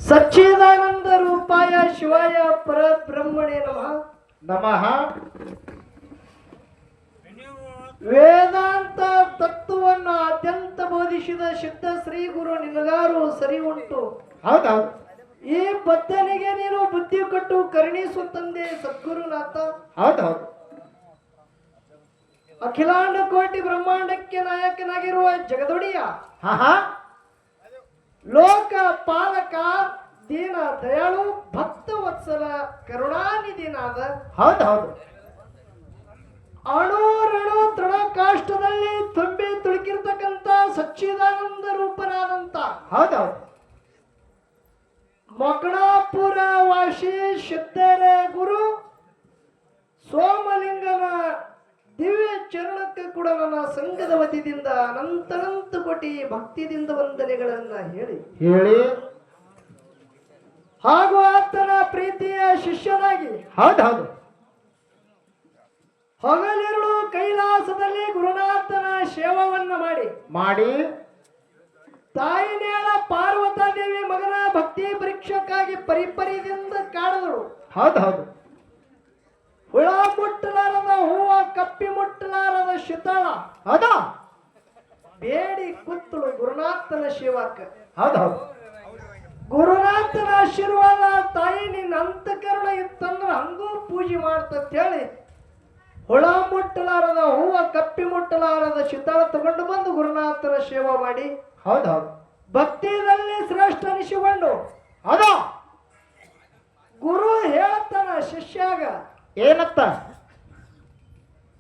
ಸಚ್ಚಿದಾನಂದ ರೂಪಾಯ ಶಿವಾಯ ಪರಬ್ರಹ್ಮಣೇ ನಮಃ. ನಮಃ. ವೇದಾಂತ ತತ್ವವನ್ನು ಅತ್ಯಂತ ಬೋಧಿಸಿದ ಸಿದ್ಧ ಶ್ರೀ ಗುರು ನಿನಗಾರು ಸರಿ ಉಂಟು. ಹೌದೌದು. ಈ ಬದ್ಧನಿಗೆ ನೀನು ಬುದ್ಧಿ ಕೊಟ್ಟು ಕರುಣಿಸು ತಂದೆ ಸದ್ಗುರುನಾಥ. ಹೌದೌದು. ಅಖಿಲಾಂಡ ಕೋಟಿ ಬ್ರಹ್ಮಾಂಡಕ್ಕೆ ನಾಯಕನಾಗಿರುವ ಜಗದೊಡೆಯ, ಲೋಕ ಪಾಲಕ, ದೀನ ದಯಾಳು, ಭಕ್ತ ವತ್ಸಲ, ಕರುಣಾನಿಧಿನಾದ, ಹೌದೌದು, ಅಣುರಣು ತೃಣಕಾಷ್ಟದಲ್ಲಿ ತುಂಬಿ ತುಳುಕಿರ್ತಕ್ಕಂಥ ಸಚ್ಚಿದಾನಂದ ರೂಪನಾದಂತ, ಹೌದೌದು, ಮಕಣಾಪುರ ವಾಸಿ ಸಿದ್ಧರ ಗುರು ಸೋಮಲಿಂಗನ ದಿವ್ಯ ಚರಣಕ್ಕೆ ಕೂಡ ನನ್ನ ಸಂಘದ ವತಿಯಿಂದ ಅನಂತ ಕೋಟಿ ಭಕ್ತಿದಿಂದ ವಂದನೆಗಳನ್ನ ಹೇಳಿ ಹಾಗೂ ಆತನ ಪ್ರೀತಿಯ ಶಿಷ್ಯನಾಗಿ, ಹೌದೌದು, ಹಗಲಿರುಳು ಕೈಲಾಸದಲ್ಲಿ ಗುರುನಾಥನ ಸೇವವನ್ನ ಮಾಡಿ ತಾಯಿ ನೇಳ ಪಾರ್ವತಾದೇವಿ ಮಗನ ಭಕ್ತಿ ಪರೀಕ್ಷಕ್ಕಾಗಿ ಪರಿಪರಿದಿಂದ ಕಾಡಿದಳು. ಹೌದೌದು, ಹುಳ ಮುಟ್ಟಲಾರದ ಹೂವ, ಕಪ್ಪಿ ಮುಟ್ಟಲಾರದ ಶಿತಳ, ಹೌದಾ, ಬೇಡಿ ಕೂತಳು ಗುರುನಾಥನ ಶಿವಕ್ಕ. ಹೌದೌದು, ಗುರುನಾಥನ ಆಶೀರ್ವಾದ ತಾಯಿ ನಿನ್ನ ಅಂತಃಕರಣ ಇತ್ತಂದ್ರ ಹಂಗೂ ಪೂಜೆ ಮಾಡ್ತಂತ ಹೇಳಿ ಹುಳ ಮುಟ್ಟಲಾರದ ಹೂವ, ಕಪ್ಪಿ ಮುಟ್ಟಲಾರದ ಶಿತಳ ತಗೊಂಡು ಬಂದು ಗುರುನಾಥನ ಸೇವಾ ಮಾಡಿ, ಹೌದೌದು, ಭಕ್ತಿಯಲ್ಲಿ ಶ್ರೇಷ್ಠ ಅನಿಸಿಕೊಂಡು, ಹೌದಾ, ಗುರು ಹೇಳ್ತಾನ ಶಿಷ್ಯಾಗ, ಏನತ್ತ?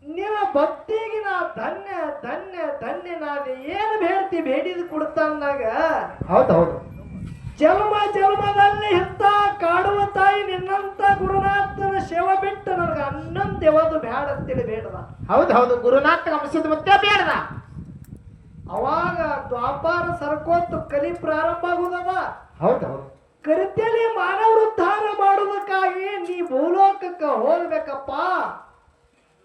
ನಿನ್ನ ಭಕ್ತಿಗೆ ನಾ ಧನ್ಯ ಧನ್ಯ ಧನ್ಯನಾದೆ, ಏನು ಬೇಡ್ತಿ ಬೇಡಿದ ಕೊಡ್ತಾ ಅಂದಾಗ, ಹೌದೌದು, ಜನ್ಮ ಜನ್ಮದಲ್ಲಿ ಇಂಥ ಕಾಡುವ ತಾಯಿ ನಿನ್ನಂತ ಗುರುನಾಥನ ಸೇವೆ ಬಿಟ್ಟು ನನಗೆ ಅನ್ನೊಂದು ಯಾವುದು ಬೇಡ ಅಂತೇಳಿ ಬೇಡದ. ಹೌದೌದು, ಗುರುನಾಥ ಅಂಶದ ಮತ್ತೆ ಬೇಡದ. ಅವಾಗ ದ್ವಾಪಾರ ಸರ್ಕೋತ್ತು ಕಲಿ ಪ್ರಾರಂಭ ಆಗುದದ. ಹೌದೌದು, ಕರಿತೇಲಿ ಮಾನವ ಉದ್ಧಾರ ಮಾಡುವುದಕ್ಕಾಗಿ ನೀ ಭೂಲೋಕಕ್ಕೆ ಹೋಗ್ಬೇಕಪ್ಪ,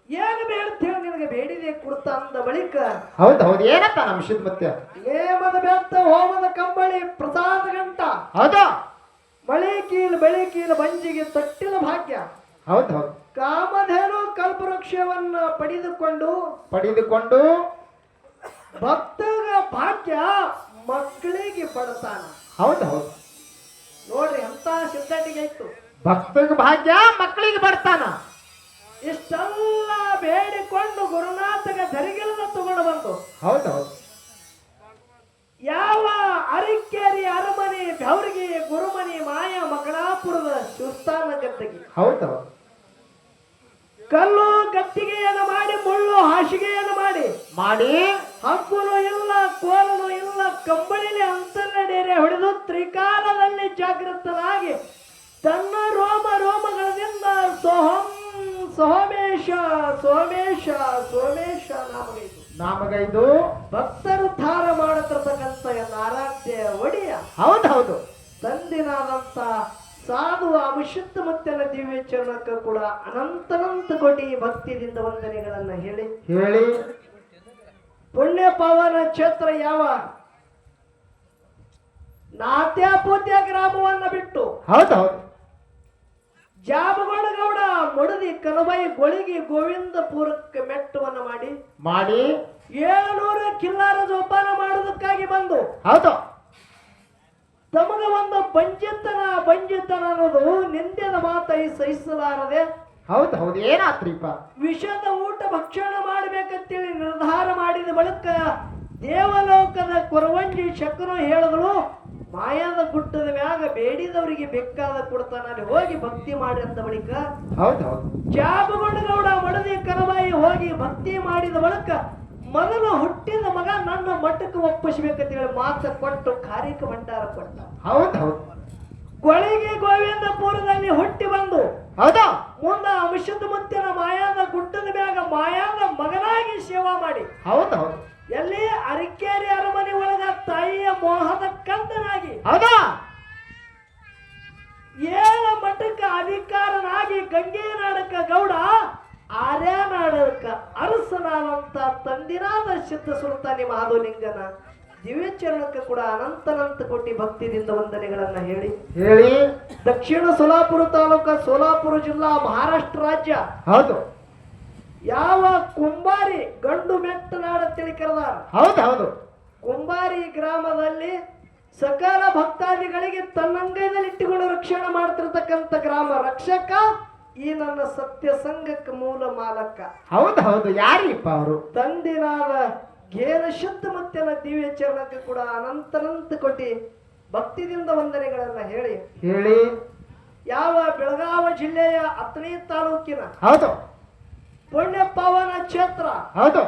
ಏನು ಬೇಡ್ತೇವೆ ನಿನಗೆ ಬೇಡಿದೆ ಕೊಡ್ತ ಅಂದ ಬಳಿಕ, ಹೌದೌದು, ಏನತ್ತ ಅಂಶದ ಮತ್ತೆ? ನೇಮದ ಬೆತ್ತ, ಹೋಮದ ಕಂಬಳಿ, ಪ್ರಸಾದ ಗಂಟ, ಹೌದಾ, ಮಳಿ ಕೀಲು ಬೆಳಿ ಕೀಲು ಬಂಜಿಗೆ ತೊಟ್ಟಿದ ಭಾಗ್ಯ, ಹೌದೌದು, ಕಾಮಧೇನು ಕಲ್ಪವೃಕ್ಷವನ್ನ ಪಡೆದುಕೊಂಡು ಭಕ್ತಗ ಭಾಗ್ಯ ಮಕ್ಕಳಿಗೆ ಪಡ್ತಾನ. ಹೌದೌದು, ನೋಡ್ರಿ ಅಂತ ಸಿದ್ಧಟಿಗೆ ಇತ್ತು. ಭಕ್ತಗ ಭಾಗ್ಯ ಮಕ್ಕಳಿಗೆ ಬರ್ತಾನ. ಇಷ್ಟೆಲ್ಲ ಬೇಡಿಕೊಂಡು ಗುರುನಾಥಗ ಧರಿಗಿಲ್ಲದ ತಗೊಂಡು ಬಂದು, ಹೌದೌದು, ಯಾವ ಅರಿಕೇರಿ ಅರಮನೆ ಬೆವರಿಗೆ ಗುರುಮನಿ ಮಾಯ ಮಕಣಾಪುರದ ಶಿವಸ್ಥಾನ ಗದ್ದಗಿ, ಹೌದೌದು, ಕಲ್ಲು ಗತ್ತಿಗೆಯನ್ನು ಮಾಡಿ, ಮುಳ್ಳು ಹಾಸಿಗೆಯನ್ನು ಮಾಡಿ, ಹಗ್ಗುನು ಇಲ್ಲ, ಕೋಲನು ಇಲ್ಲ, ಕಂಬಳಿಲಿ ಅಂತರ್ನಡೆಯರೆ ಹೊಡೆದು ತ್ರಿಕಾಲದಲ್ಲಿ ಜಾಗೃತನಾಗಿ ತನ್ನ ರೋಮಗಳಿಂದ ಸೋಹಂ ಸೋಮೇಶ ಸೋಮೇಶ ಸೋಮೇಶ ನಾಮಗೈದು ಭಕ್ತರು ಧಾರ ಮಾಡತಿರ್ತಕ್ಕಂಥ ಆರಾಧ್ಯ ಒಡೆಯ, ಹೌದೌದು, ತಂದಿನಾದಂತ ಸಾಧು ಅಭಿಷಿಕ್ತ ಮುತ್ತೆನ ದಿವ್ಯ ಚರಣಕ್ಕೆ ಕೂಡ ಅನಂತ ಕೋಟಿ ಭಕ್ತಿಯಿಂದ ವಂದನೆಗಳನ್ನ ಹೇಳಿ ಪುಣ್ಯ ಪಾವನ ಕ್ಷೇತ್ರ ಯಾವ ನಾತ್ಯಾಪೂತ್ಯ ಗ್ರಾಮವನ್ನ ಬಿಟ್ಟು, ಹೌದೌದು, ಜಾಬಗೊಂಡಗೌಡ ಮುಡದಿ ಕನಬೈ ಗೊಳಿಗಿ ಗೋವಿಂದಪುರಕ್ಕೆ ಮೆಟ್ಟವನ್ನ ಮಾಡಿ 700 ಕಿಲ್ಲಾರ ಜೋಪಾನ ಮಾಡುವುದಕ್ಕಾಗಿ ಬಂದು, ಹೌದು, ತಮಗ ಒಂದು ಬಂಜಿತನ ಅನ್ನೋದು ನಿಂದೆದ ಮಾತೈ ಸಹಿಸಲಾರದೆ, ಹೌದೌದು, ಏನಾತ್ರಿಪ್ಪ? ವಿಷದ ಊಟ ಭಕ್ಷಣ ಮಾಡಬೇಕಂತೇಳಿ ನಿರ್ಧಾರ ಮಾಡಿದ ಬಳಿಕ ದೇವಲೋಕದ ಕೊರವಂಜಿ ಶಕರು ಹೇಳಿದಳು, ಮಾಯಾದ ಗುಡ್ಡದ ಮ್ಯಾಗ ಬೇಡಿದವರಿಗೆ ಬೇಕಾದ ಕೊಡ್ತಾನ, ಅಲ್ಲಿ ಹೋಗಿ ಭಕ್ತಿ ಮಾಡಿ ಅಂದ ಬಳಿಕ, ಹೌದೌದು, ಜಾಬಗೊಂಡಗೌಡ ಮಡದಿ ಕನಬಾಯಿ ಹೋಗಿ ಭಕ್ತಿ ಮಾಡಿದ ಬಳಿಕ ಮೊದಲು ಹುಟ್ಟಿದ ಮಗ ನನ್ನ ಮಠಕ್ಕೆ ಒಪ್ಪಿಸಬೇಕಂತೇಳಿ ಮಾತ ಕೊಟ್ಟು ಕಾರ್ಯಕ ಭಂಡಾರ ಕೊಟ್ಟ. ಹೌದೌದು, ಗೊಳಿಗೆ ಗೋವಿಂದಪುರದಲ್ಲಿ ಹುಟ್ಟಿ ಬಂದು, ಹೌದಾ, ಮುಂದ ಅಂಶದ ಮುತ್ತಿನ ಮಾಯಾದ ಗುಡ್ಡದ ಮ್ಯಾಗ ಮಾಯಾದ ಮಗನಾಗಿ ಸೇವಾ ಮಾಡಿ, ಹೌದೌದು, ಎಲ್ಲಿ ಅರಿಕೇರಿ ಅರಮನೆ ಒಳಗ ತಾಯಿಯ ಮೋಹದ ಕಂದನಾಗಿ, ಹೌದಾ, 7 ಮಠಕ್ಕೆ ಅಧಿಕಾರನಾಗಿ ಗಂಗೆನಾಡಕ ಗೌಡ, ಆರ್ಯನಾಡಕ ಅರಸನಾದಂತ ತಂದಿನಾದ ಸಿದ್ಧ ಸುಲ್ತಾನಿ ಮಹಾದೇವಲಿಂಗನ ದಿವ್ಯ ಚರಣಕ್ಕೆ ಕೂಡ ಅನಂತ ಕೋಟಿ ಭಕ್ತಿದಿಂದ ವಂದನೆಗಳನ್ನ ಹೇಳಿ ಹೇಳಿ. ದಕ್ಷಿಣ ಸೋಲಾಪುರ ತಾಲೂಕ ಸೋಲಾಪುರ ಜಿಲ್ಲಾ ಮಹಾರಾಷ್ಟ್ರ ರಾಜ್ಯ ಹೌದು ಯಾವ ಕುಂಬಾರಿ ಗಂಡು ಮೆಟ್ಟನಾಡ ತಿಳಿ ಕರೆದಾರ ಹೌದು ಹೌದು ಕುಂಬಾರಿ ಗ್ರಾಮದಲ್ಲಿ ಸಕಲ ಭಕ್ತಾದಿಗಳಿಗೆ ತನ್ನಂಗೈದಲ್ಲಿ ಇಟ್ಟುಕೊಂಡು ರಕ್ಷಣೆ ಮಾಡ್ತಿರ್ತಕ್ಕಂಥ ಗ್ರಾಮ ರಕ್ಷಕ ಈ ನನ್ನ ಸತ್ಯ ಸಂಘಕ್ಕೆ ಮೂಲ ಮಾಲಕ. ಹೌದು ಹೌದು ಯಾರಿಪ್ಪ ಅವರು? ತಂದಿನಾದ ಗೇನ ಶುದ್ಧ ಮತ್ತೆನ ದಿವ್ಯ ಚರಣಕ್ಕೆ ಕೂಡ ಅನಂತ ಕೋಟಿ ಭಕ್ತಿದಿಂದ ವಂದನೆಗಳನ್ನ ಹೇಳಿ ಹೇಳಿ. ಯಾವ ಬೆಳಗಾವಿ ಜಿಲ್ಲೆಯ ಅಥಣಿ ತಾಲೂಕಿನ ಹೌದು ಪುಣ್ಯ ಪಾವನ ಕ್ಷೇತ್ರ ಹೌದು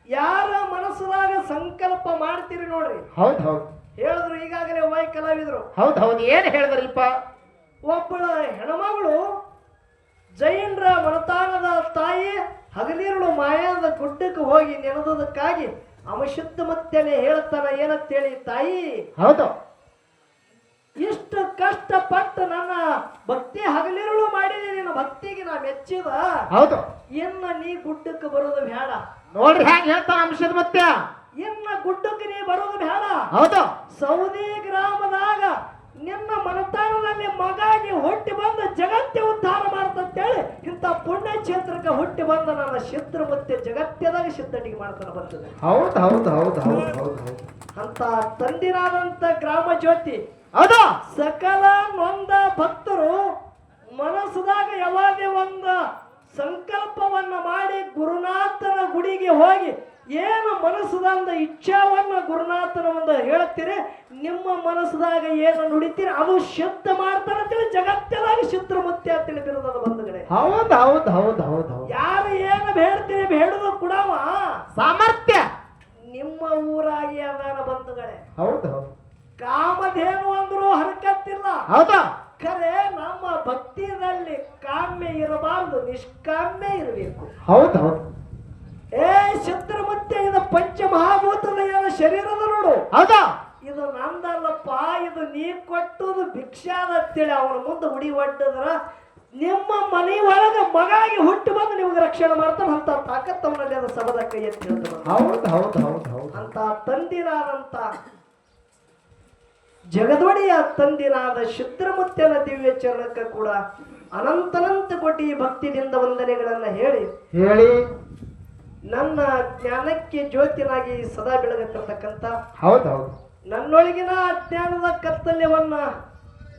ಯಾರ ಮನಸ್ಸದಾಗ ಸಂಕಲ್ಪ ಮಾಡ್ತೀರಿ ನೋಡ್ರಿ. ಹೌದು ಹೌದು ಹೇಳಿದ್ರು ಈಗಾಗಲೇ ವೈ ಕಲಾವಿದ್ರು. ಹೌದು ಹೌದು ಏನ್ ಹೇಳಿದ್ರಿಪ್ಪ? ಒಬ್ಬಳ ಹೆಣ್ಮಗಳು ಜೈನರ ಮನತಾನದ ತಾಯಿ ಹಗಲಿರುಳು ಮಾಯಾದ ಗುಡ್ಡಕ್ಕೆ ಹೋಗಿ ನೆನೆದಕ್ಕಾಗಿ ಅಮಶುದ್ಧ ಮತ್ತೆನೆ ಹೇಳ್ತಾನ ಏನಂತೇಳಿ, ತಾಯಿ ಹೌದು ಇಷ್ಟು ಕಷ್ಟಪಟ್ಟು ನನ್ನ ಭಕ್ತಿ ಹಗಲಿರುಳು ಮಾಡಿದೆ, ನಿನ್ನ ಭಕ್ತಿಗೆ ನಾ ಮೆಚ್ಚಿದ. ಹೌದು ಇನ್ನ ನೀ ಗುಡ್ಡಕ್ಕೆ ಬರೋದು ಬೇಡ ನೋಡ್ರಿ ಹ್ಯಾಂಗ ಹೇಳ್ತಾನ ಅಂಶದ ಮತ್ತೆ. ಇನ್ನ ಗುಡ್ಡಕ್ಕೆ ನೀ ಬರೋದು ಬೇಡ. ಹೌದು ಸೌದಿ ಗ್ರಾಮದಾಗ ನಿನ್ನ ಮನತಾಣದಲ್ಲಿ ಮಗಾಗಿ ಹುಟ್ಟಿ ಬಂದ ಜಗತ್ತೇ ಉದ್ಧಾರ ಮಾಡ್ತಂತೇಳಿ ಇಂಥ ಪುಣ್ಯ ಕ್ಷೇತ್ರಕ್ಕೆ ಹುಟ್ಟಿ ಬಂದ ನನ್ನ ಸಿದ್ಧರ ಮತ್ತೆ ಜಗತ್ತದಾಗ ಸಿದ್ಧಟಿಗೆ ಮಾಡ್ತಾನೆ ಬರ್ತದೆ. ಹೌದು ಹೌದು ಹೌದು ಹೌದು ಹೌದು ಹೌದು ಅಂತ ತಂದಿರಾದಂತ ಗ್ರಾಮ ಜ್ಯೋತಿ ಹೌದು ಸಕಲ ನೊಂದ ಭಕ್ತರು ಮನಸ್ಸದಾಗ ಯಾವಾಗೇ ಒಂದು ಸಂಕಲ್ಪವನ್ನ ಮಾಡಿ ಗುರುನಾಥನ ಗುಡಿಗೆ ಹೋಗಿ ಏನು ಮನಸ್ಸದಂದ ಇಚ್ಛಾವನ್ನ ಗುರುನಾಥನ ಒಂದು ಹೇಳ್ತೀರಿ, ನಿಮ್ಮ ಮನಸ್ಸದಾಗ ಏನು ನುಡಿತೀರಿ ಅದು ಸಿದ್ಧ ಮಾಡ್ತಾರ ಅಂತೇಳಿ ಜಗತ್ತದಾಗ ಸಿದ್ಧ ಮುತ್ತೆ ಅಂತೇಳಿ ಬಿರುದದ ಬಂಧುಗಳೇ. ಹೌದು ಹೌದು ಹೌದು ಹೌದು ಹೌದು ಯಾರು ಏನು ಬೇಡ್ತೀರಿ ಬೇಡುದು ಕೂಡವ ಸಾಮರ್ಥ್ಯ ನಿಮ್ಮ ಊರಾಗಿ ಅದಾನ ಬಂಧುಗಳೇ. ಹೌದು ಹೌದು ಕಾಮಧೇನು ಅಂದ್ರು ಹರಕತ್ತಿಲ್ಲ. ಹೌದು ಖರೆ ನಮ್ಮ ಭಕ್ತಿಯಲ್ಲಿ ಕಾಮ್ಯ ಇರಬಾರದು, ನಿಷ್ಕಾಮ್ಯ ಇರಬೇಕು. ಹೌದು ಹೌದು ಏ ಸಿದ್ಧರ ಮತ್ತೆ ಇದು ಪಂಚಮಹಾಭೂತದ ಏನು ಶರೀರದ ನೋಡು, ಹೌದಾ ಇದು ನಂದಲ್ಲಪ್ಪ, ಇದು ನೀ ಕೊಟ್ಟುದು ಭಿಕ್ಷಾದ ಅಂತೇಳಿ ಅವನ ಮುಂದೆ ಉಡಿ ಒಡ್ಡದ್ರ ನಿಮ್ಮ ಮನೆ ಒಳಗ ಮಗಾಗಿ ಹುಟ್ಟಿ ಬಂದು ನಿಮ್ಗೆ ರಕ್ಷಣೆ ಮಾಡ್ತಾನೆ. ಅಂತ ತಾಕತ್ತವನಲ್ಲಿ ಅದು ಸಬದ ಕೈ ಎತ್ತಿ ಹೇಳ್ತಾನೆ. ಹೌದು ಹೌದು ಹೌದು ಹೌದು ಅಂತ ತಂದಿರಾದಂತ ಜಗದೊಡೆಯ ತಂದಿನಾದ ಶುದ್ರಮುತ್ಯನ ದಿವ್ಯ ಚರಣಕ್ಕೆ ಕೂಡ ಅನಂತ ಕೋಟಿ ಭಕ್ತಿಯಿಂದ ವಂದನೆಗಳನ್ನ ಹೇಳಿ ಹೇಳಿ. ನನ್ನ ಜ್ಞಾನಕ್ಕೆ ಜ್ಯೋತಿನಾಗಿ ಸದಾ ಬೆಳಗತ್ತಿರ್ತಕ್ಕಂಥ ಹೌದು ಹೌದು ನನ್ನೊಳಗಿನ ಅಜ್ಞಾನದ ಕತ್ತಲ್ಯವನ್ನ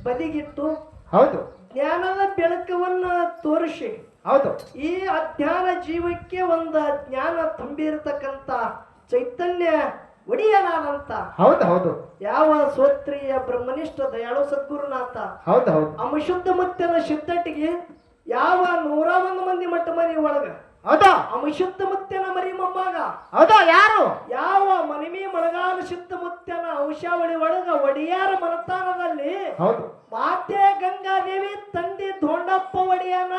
ಬದಿಗಿಟ್ಟು ಹೌದು ಜ್ಞಾನದ ಬೆಳಕವನ್ನ ತೋರಿಸಿ ಹೌದು ಈ ಅಜ್ಞಾನ ಜೀವಕ್ಕೆ ಒಂದು ಜ್ಞಾನ ತುಂಬಿರತಕ್ಕಂಥ ಚೈತನ್ಯ ಒಡೆಯನಾದಂತ ಹೌದು ಹೌದು ಯಾವ ಸೋತ್ರಿಯ ಬ್ರಹ್ಮನಿಷ್ಠ ದಯಾಳು ಸದ್ಗುರುನಾಥ ಹೌದು ಹೌದು ಅಮಶುದ್ಧ ಮತ್ತೆನ ಸಿದ್ಧಟಿಗೆ ಯಾವ 101 ಮಂದಿ ಮಟ್ಟ ಮರಿ ಒಳಗ ಹೌದಾ ಅಮಶುದ್ಧ ಮುತ್ಯನ ಮರಿ ಮೊಮ್ಮಗ ಹೌದಾ ಯಾರು ಯಾವ ಮನಿಮಿ ಮಳಗಾಲ ಶುದ್ಧ ಮುತ್ಯನ ಅಂಶಾವಳಿ ಒಳಗ ಒಡೆಯಾರ ಮನತಾನದಲ್ಲಿ ಹೌದು ಮಾತೆ ಗಂಗಾದೇವಿ ತಂದೆ ದೊಂಡಪ್ಪ ಒಡೆಯನ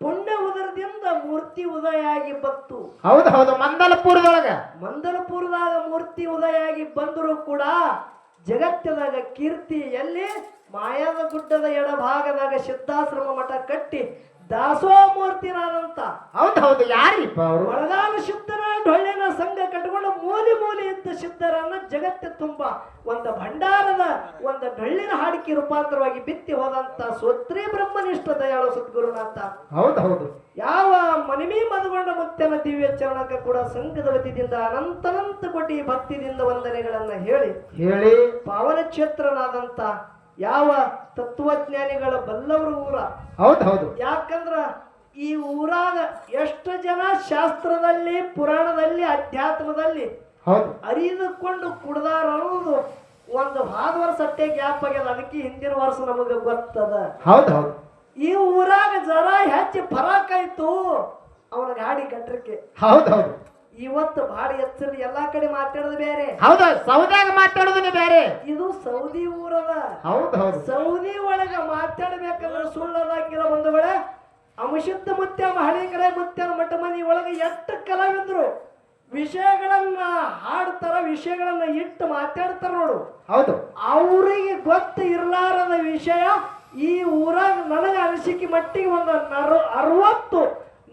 ಪುಣ್ಯ ಉದರದಿಂದ ಮೂರ್ತಿ ಉದಯ ಆಗಿ ಬತ್ತು. ಹೌದು ಹೌದು ಮಂದಲಪುರದೊಳಗ ಮಂದಲಪುರದಾಗ ಮೂರ್ತಿ ಉದಯ ಆಗಿ ಬಂದರೂ ಕೂಡ ಜಗತ್ತದಾಗ ಕೀರ್ತಿ ಎಲ್ಲಿ ಮಾಯಾದ ಗುಡ್ಡದ ಎಡಭಾಗದಾಗ ಸಿದ್ಧಾಶ್ರಮ ಮಠ ಕಟ್ಟಿ ದಾಸೋಹ ಮೂರ್ತಿನಾದಂತ ಹೌದು ಹೌದು ಯಾರಿಪ್ಪ ಅವರು? ಒಳಗಾಲ ಶುದ್ಧನ ಡೊಳ್ಳಿನ ಸಂಘ ಕಟ್ಟಿಕೊಂಡು ಮೂಲಿ ಇದ್ದ ಸಿದ್ಧರನ್ನ ಜಗತ್ತೆ ತುಂಬ ಒಂದು ಭಂಡಾರದ ಒಂದು ಡೊಳ್ಳಿನ ಹಾಡಿಕೆ ರೂಪಾಂತರವಾಗಿ ಬಿತ್ತಿ ಹೋದಂತ ಸೋತ್ರಿ ಬ್ರಹ್ಮನಿಷ್ಠ ದಯಾಳು ಸದ್ಗುರುನಾಥ. ಹೌದು ಹೌದು ಯಾವ ಮನಿಮಿ ಮದುಗೊಂಡ ಮುತ್ಯನ ದಿವ್ಯ ಚರಣಕ್ಕೆ ಕೂಡ ಸಂಘದ ವತಿಯಿಂದ ಅನಂತ ಕೋಟಿ ಭಕ್ತಿದಿಂದ ವಂದನೆಗಳನ್ನ ಹೇಳಿ ಹೇಳಿ. ಪಾವನ ಕ್ಷೇತ್ರನಾದಂತ ಯಾವ ತತ್ವಜ್ಞಾನಿಗಳ ಬಲ್ಲವರ ಊರ. ಹೌದು ಹೌದು ಯಾಕಂದ್ರ ಈ ಊರಾಗ ಎಷ್ಟು ಜನ ಶಾಸ್ತ್ರದಲ್ಲಿ ಪುರಾಣದಲ್ಲಿ ಅಧ್ಯಾತ್ಮದಲ್ಲಿ ಹೌದು ಅರಿದುಕೊಂಡು ಕುಡ್ದಾರ ಅನ್ನೋದು ಒಂದು ಹಾದ ವರ್ಷ ಅಟ್ಟೆ ಗ್ಯಾಪ್ ಆಗ್ಯದ. ಅದಕ್ಕೆ ಹಿಂದಿನ ವರ್ಷ ನಮಗ ಗೊತ್ತದ. ಹೌದು ಹೌದು ಈ ಊರಾಗ ಜರ ಹೆಚ್ಚು ಫರಾಕ್ ಆಯ್ತು ಅವನ ಗಾಡಿ ಕಟ್ರಕ್ಕೆ. ಹೌದು ಹೌದು ಇವತ್ತು ಭಾಳ ಎಚ್ಚರಿ ಎಲ್ಲಾ ಕಡೆ ಮಾತಾಡೋದು ಬೇರೆ. ಹೌದು ಸೌದ್ಯಾಗ ಮಾತಾಡೋದನ್ನ ಬೇರೆ. ಇದು ಸೌದಿ ಊರದ. ಹೌದು ಹೌದು ಸೌದಿ ಒಳಗ ಮಾತಾಡ್ಬೇಕಂದ್ರೆ ಸುಳ್ಳದಾಗಿರೋ ಬಂಧುಗಳೇ. ಅಮಶುದ್ಧ ಮುತ್ಯ ಮಹಳಿಕರ ಮುತ್ಯನ ಮಠ ಮನಿ ಒಳಗ ಎಷ್ಟು ಕಲಾವಿದ್ರು ವಿಷಯಗಳನ್ನ ಹಾಡ್ತಾರ, ವಿಷಯಗಳನ್ನ ಇಟ್ಟು ಮಾತಾಡ್ತಾರ ನೋಡು. ಹೌದು ಅವರಿಗೆ ಗೊತ್ತು ಇರ್ಲಾರದ ವಿಷಯ ಈ ಊರಾಗ ನನಗೆ ಅನಿಸಿಕೆ ಮಟ್ಟಿಗೆ ಒಂದು 60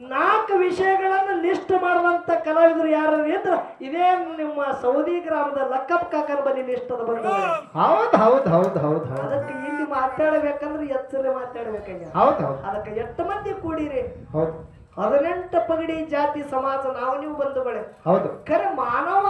4 ವಿಷಯಗಳನ್ನು ಲಿಸ್ಟ್ ಮಾಡುವಂತ ಕಲಾವಿದರು ಯಾರು ಇದ್ರ ಇದೇ ನಿಮ್ಮ ಸೌದಿ ಗ್ರಾಮದ ಲಕ್ಕಪ್ ಕಾಕನ ಬಳಿ ಲಿಸ್ಟ್ ಅದ ಬಂದ ಹೌದು ಹೌದು ಹೌದು ಹೌದು ಹೌದು ಅದಕ್ಕೆ ಇಲ್ಲಿ ಮಾತಾಡಬೇಕಂದ್ರೆ ಎಚ್ಚರ ಮಾತಾಡ್ಬೇಕಾಗ್ಯ ಹೌದು ಹೌದು ಅದಕ್ಕೆ ಎಷ್ಟು ಮಂದಿ ಕೂಡಿರಿ ಹೌದು 18 ಪಗಡಿ ಜಾತಿ ಸಮಾಜ ನಾವು ನೀವು ಬಂಧುಗಳೇ ಹೌದು ಖರೆ ಮಾನವ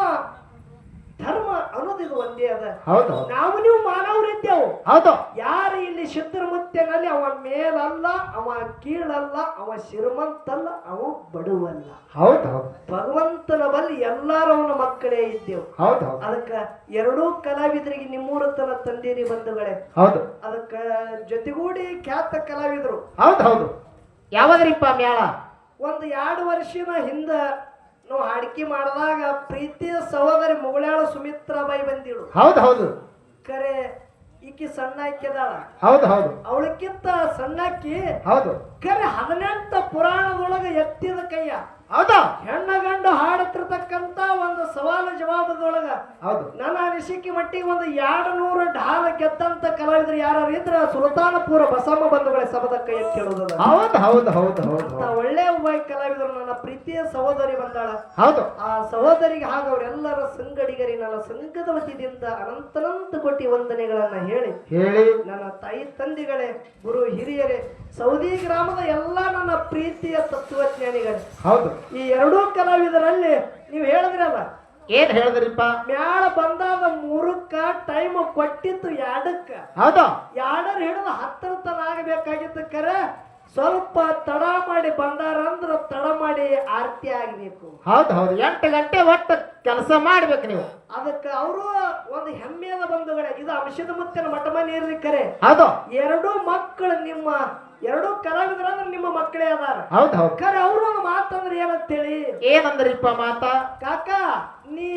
ಧರ್ಮ ಅನ್ನೋದು ಇದು ಒಂದೇ ಅದ ಹೌದು ನಾವು ನೀವು ಮಾನವರಿದ್ದೇವು ಹೌದು ಯಾರು ಇಲ್ಲಿ ಸಿದ್ಧಮುತ್ಯನಲ್ಲಿ ಅವ ಮೇಲಲ್ಲ ಅವ ಕೀಳಲ್ಲ ಅವ ಶ್ರೀಮಂತಲ್ಲ ಅವ ಬಡವಲ್ಲ ಹೌದು ಹೌದು ಭಗವಂತನ ಬಲ್ಲಿ ಎಲ್ಲಾರು ಅವನ ಮಕ್ಕಳೇ ಇದ್ದೇವು ಹೌದು ಹೌದು ಅದಕ್ಕ ಎರಡೂ ಕಲಾವಿದರಿಗೆ ನಿಮ್ಮೂರತನ ತಂದೀರಿ ಬಂಧುಗಳೇ ಹೌದು ಅದಕ್ಕ ಜೊತೆಗೂಡಿ ಖ್ಯಾತ ಕಲಾವಿದರು ಹೌದು ಹೌದು ಯಾವದ್ರಿಪ್ಪ ಮ್ಯಾಳ ಒಂದು 2 ವರ್ಷದ ಹಿಂದ ನಾವು ಅಡಿಕೆ ಮಾಡಿದಾಗ ಪ್ರೀತಿಯ ಸಹೋದರಿ ಮುಗಳಾಳ ಸುಮಿತ್ರಾಬಾಯಿ ಬಂದಿಳು ಹೌದು ಹೌದು ಕರೆ ಈಕಿ ಸಣ್ಣ ಅಕ್ಕಿದಾಳ ಹೌದು ಹೌದು ಅವಳಕ್ಕಿಂತ ಸಣ್ಣಕ್ಕಿ ಹೌದು ಕರೆ 18 ಪುರಾಣದೊಳಗ ಎತ್ತಿದ ಕೈಯ ಹೌದಾ ಹೆಣ್ಣ ಗಂಡು ಹಾಡತಿರ್ತಕ್ಕಂತ ಒಂದು ಸವಾಲು ಜವಾಬದೊಳಗ ಹೌದು ನನ್ನ ಅನಿಸಿಕೆ ಮಟ್ಟಿಗೆ ಒಂದು 200 ಢಾಲ ಗೆದ್ದಂತ ಕಲಾವಿದರು ಯಾರು ಇದ್ರ ಸುಲ್ತಾನಪುರ ಬಸಮ್ಮ ಬಂಧುಗಳ ಸಭದ ಕೈ ಕೇಳುವುದ ಹೌದು ಹೌದು ಹೌದು ಹೌದು ಒಳ್ಳೆ ಒಬ್ಬ ಕಲಾವಿದರು ನನ್ನ ಪ್ರೀತಿಯ ಸಹೋದರಿ ಬಂದಾಳ ಹೌದು ಆ ಸಹೋದರಿಗೆ ಹಾಗ ಅವರೆಲ್ಲರ ಸಂಗಡಿಗರಿ ನನ್ನ ಸಂಘದ ವತಿಯಿಂದ ಅನಂತನಂತ ಕೋಟಿ ವಂದನೆಗಳನ್ನ ಹೇಳಿ ನನ್ನ ತಾಯಿ ತಂದೆಗಳೇ ಗುರು ಹಿರಿಯರೇ ಸೌದಿ ಗ್ರಾಮದ ಎಲ್ಲ ನನ್ನ ಪ್ರೀತಿಯ ತತ್ವಜ್ಞಾನಿಗಳೇ ಹೌದು ಈ ಎರಡೂ ಕಲಾವಿದರಲ್ಲಿ ನೀವು ಹೇಳಿದ್ರಲ್ಲ ಏನ್ ಹೇಳಿದ್ರಿಪ್ಪ ಮ್ಯಾಳ ಬಂದಾದ 3ಕ್ಕ ಟೈಮ್ ಕೊಟ್ಟಿತ್ತು 2ಕ್ಕ ಹೌದು 2 ಹಿಡಿದು 10 ತನ ಆಗಬೇಕಾಗಿತ್ತು ಕರೆ ಸ್ವಲ್ಪ ತಡ ಮಾಡಿ ಬಂದಾರ ಅಂದ್ರ ತಡ ಮಾಡಿ ಆರತಿ ಆಗ್ಬೇಕು ಹೌದು ಹೌದು 8 ಗಂಟೆ ಒಟ್ಟು ಕೆಲಸ ಮಾಡ್ಬೇಕು ನೀವು ಅದಕ್ಕೆ ಅವರು ಒಂದು ಹೆಮ್ಮೆಯ ಬಂಧುಗಳೇ ಇದು ಅಂಶದ ಮುತ್ತಿನ ಮಠಮ ನೀರ್ರಿ ಕರೆ ಹೌದು 2 ಮಕ್ಕಳು ನಿಮ್ಮ 2 ಕಲಾವಿದ್ರ ಅಂದ್ರೆ ನಿಮ್ಮ ಮಕ್ಕಳೇ ಅದಾರ ಹೌದು ಹೌದು ಕರೆ ಅವ್ರು ಒಂದು ಮಾತಂದ್ರೆ ಏನಂತೇಳಿ ಏನಂದ್ರಿಪ್ಪ ಮಾತಾ ಕಾಕ ನೀ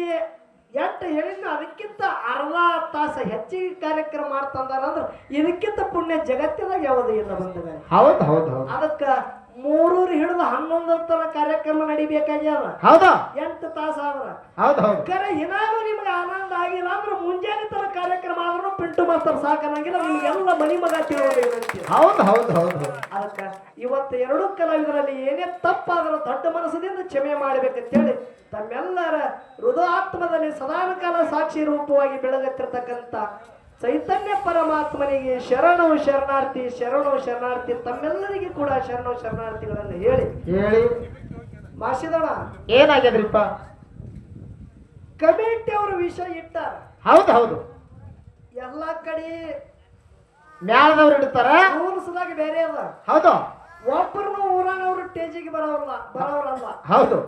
ಎಟ್ಟು ಹೇಳಿನ ಅದಕ್ಕಿಂತ ಅರ್ಧ ತಾಸು ಹೆಚ್ಚಿಗೆ ಕಾರ್ಯಕ್ರಮ ಮಾಡ್ತಂದಾರ ಅಂದ್ರೆ ಇದಕ್ಕಿಂತ ಪುಣ್ಯ ಜಗತ್ತಿನಾಗ ಯಾವುದೂ ಇಲ್ಲ ಬಂಧುಗಳೇ ಹೌದು ಹೌದು ಹೌದು ಅದಕ್ಕ 3 ಹಿಡಿದು 11 ತನ ಕಾರ್ಯಕ್ರಮ ನಡಿಬೇಕಾಗ್ಯದ ಹೌದಾ 8 ತಾಸು ಆದ್ರ ಹೌದು ಹೌದು ಕರೆ ಏನಾದ್ರು ನಿಮ್ಗೆ ಆನಂದ ಆಗಿಲ್ಲ ಅಂದ್ರೆ ಮುಂಜಾನೆ ತರ ಕಾರ್ಯಕ್ರಮ ಆದ್ರೂ ಪಿಂಟು ಮಾಸ್ತರ್ ಸಾಕನ್ನಂಗಿಲ್ಲ ನಿಮ್ಗೆಲ್ಲ ಮನಿ ಮಗ ತಿಳೋದಿರುತ್ತೆ ಹೌದು ಹೌದು ಹೌದು ಹೌದು ಅದಕ್ಕ ಇವತ್ತು 2 ಕಲಾವಿದರಲ್ಲಿ ಏನೇ ತಪ್ಪಾದರೂ ದೊಡ್ಡ ಮನಸ್ಸದಿಂದ ಕ್ಷಮೆ ಮಾಡ್ಬೇಕಂತೇಳಿ ತಮ್ಮೆಲ್ಲರ ಹೃದಯಾತ್ಮದಲ್ಲಿ ಸದಾಕಾಲ ಸಾಕ್ಷಿ ರೂಪವಾಗಿ ಬೆಳಗತ್ತಿರ್ತಕ್ಕಂಥ ಚೈತನ್ಯ ಪರಮಾತ್ಮನಿಗೆ ಶರಣವು ಶರಣಾರ್ಥಿ ತಮ್ಮೆಲ್ಲರಿಗೆ ಕೂಡ ಶರಣವು ಶರಣಾರ್ಥಿಗಳನ್ನು ಹೇಳಿ ಮಾಸಿದಣ ಏನಾಗ್ಯದ್ರಿಪ್ಪ ಕಮಿಟಿ ಅವರು ವಿಷಯ ಇಟ್ಟಾರ ಹೌದು ಹೌದು ಎಲ್ಲಾ ಕಡೆ ಮ್ಯಾಲದವ್ರು ಇಡ್ತಾರ ರೂಲ್ಸ್ದಾಗ ಬೇರೆ ಅದ ಹೌದು ಒಬ್ಬರನ್ನು ಊರಾನವ್ರು ಟೇಜಿಗೆ ಬರೋರಲ್ಲ ಹೌದು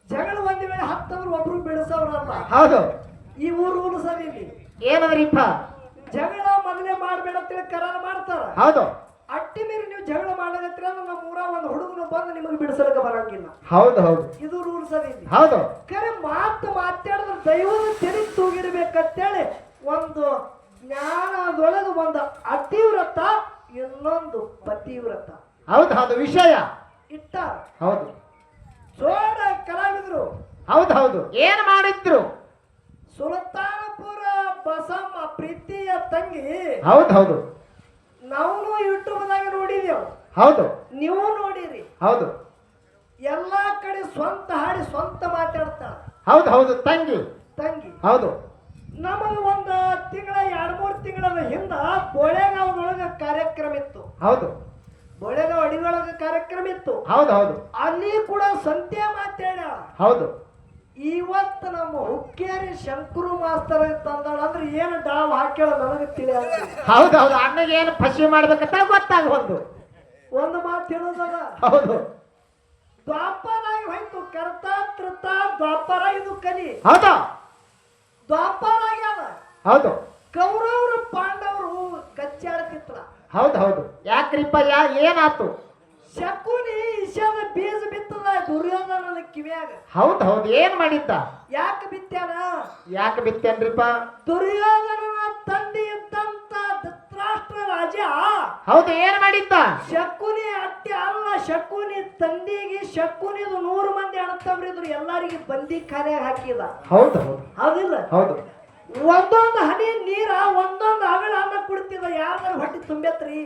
ಜಗಳ ಒಂದ್ ವೇಳೆ ಹತ್ತವ್ರು ಒಬ್ರು ಬಿಡಿಸೋರಲ್ಲ ಹೌದು ಈ ರೂಲ್ಸ್ ಅದ ಇಲ್ಲಿ ಏನದ್ರಿಪ್ಪ ಜಗಳ ಮೊದಲೇ ಮಾಡ್ಬೇಡ ಅಂತೇಳಿ ಕರಾರ ಮಾಡ್ತಾರ ಹೌದು ಅಟ್ಟಿ ಮೇಲೆ ನೀವು ಜಗಳ ಮಾಡಕತ್ತೀರ ಅಂದ್ರೆ ನಮ್ಮ ಊರ ಒಂದು ಹುಡುಗನು ಬಂದು ನಿಮಗೆ ಬಿಡಿಸಲಿಕ್ಕೆ ಬರಂಗಿಲ್ಲ ಹೌದು ಹೌದು ಇದು ರೂಲ್ಸ್ ಅದ ಇಲ್ಲಿ ಹೌದು ಕರೆ ಮಾತಾಡಿದ್ರೆ ದೈವದ ತೆರಿ ತೂಗಿರ್ಬೇಕಂತೇಳಿ ಒಂದು ಜ್ಞಾನದೊಳಗೆ ಒಂದು ಅತಿವ್ರತ ಇನ್ನೊಂದು ಪತಿವ್ರತ ಹೌದು ಹೌದು ವಿಷಯ ಇಟ್ಟಾರ ಹೌದು ಜೋಡ ಕಲಾವಿದರು ಹೌದು ಹೌದು ಏನ್ ಮಾಡಿದ್ರು ಸುಲ್ತಾನಪುರ ಬಸಮ್ಮ ಪ್ರೀತಿಯ ತಂಗಿ ಹೌದು ಹೌದು ನಾವು ಯೂಟ್ಯೂಬ್ದಾಗ ನೋಡಿದೇವು ಹೌದು ನೀವು ನೋಡಿರಿ ಹೌದು ಎಲ್ಲಾ ಕಡೆ ಸ್ವಂತ ಹಾಡಿ ಸ್ವಂತ ಮಾತಾಡ್ತಾಳ ಹೌದು ಹೌದು ತಂಗಿ ಹೌದು ನಮಗ ಒಂದು ತಿಂಗಳ 2-3 ತಿಂಗಳ ಹಿಂದ ಬೋಳೆಗಾವದೊಳಗ ಕಾರ್ಯಕ್ರಮ ಇತ್ತು ಹೌದು ಬೋಳೆಗಾವ್ ಅಡಿಗಳೊಳಗ ಕಾರ್ಯಕ್ರಮ ಇತ್ತು ಹೌದು ಹೌದು ಅಲ್ಲಿ ಕೂಡ ಸಂತೆ ಮಾತಾಡ ಹೌದು ಇವತ್ತು ನಮ್ಮ ಹುಕ್ಕೇರಿ ಶಂಕರು ಮಾಸ್ತರ್ ತಂದಾಳ ಅಂದ್ರೆ ಏನು ಡಾವ್ ಹಾಕ್ಯಾಳ ನನಗೆ ತಿಳಿಯ ಹೌದು ಹೌದು ಅಣ್ಣಗೆ ಏನು ಫಸಿ ಮಾಡ್ಬೇಕಂತ ಗೊತ್ತಾಗ ಒಂದು ಮಾತು ಹೇಳೋದಲ್ಲ ಹೌದು ದ್ವಾಪರ ಹೋಯ್ತು ಕರ್ತ ತೃತ ದ್ವಾಪರ ಇದು ಕಲಿ ಹೌದು ದ್ವಾಪರ ಆಗ್ಯಾದ ಹೌದು ಕೌರವರು ಪಾಂಡವರು ಕಚ್ಚಾಡ್ತಿತ್ರ ಹೌದು ಹೌದು ಯಾಕ್ರಿಪ್ಪ ಏನಾತು ಶಕುನಿ ಇಶಾದ ಬೀಜ ಬಿತ್ತದ ದುರ್ಯೋಧನನ ಕಿವಿಯಾಗ ಹೌದು ಹೌದು ಏನ್ ಮಾಡಿದ್ದ ಯಾಕೆ ಬಿತ್ಯಾನ ಯಾಕೆ ಬಿತ್ತೇನ್ರಿಪ್ಪ ದುರ್ಯೋಧನನ ತಂದೆ ಇದ್ದಂತ ಧೃತರಾಷ್ಟ್ರ ರಾಜ ಹೌದು ಏನ್ ಮಾಡಿದ್ದ ಶಕುನಿ ಅಟ್ಟಿ ಅಲ್ಲ ಶಕುನಿ ತಂದೆಗೆ ಶಕುನಿದು 100 ಮಂದಿ ಅಣ್ಣತಮ್ಮರಿದ್ರು ಎಲ್ಲರಿಗೆ ಬಂದಿ ಖಾನೆಯಾಗ ಹಾಕಿದ ಹೌದು ಹೌದು ಹೌದಿಲ್ಲ ಹೌದು ಒಂದೊಂದು ಹನಿ ನೀರ ಒಂದೊಂದು ಅಗಳ ಅನ್ನ ಕುಡ್ತಿದ ಯಾರ ಹೊಟ್ಟೆ ತುಂಬೆತ್ರಿ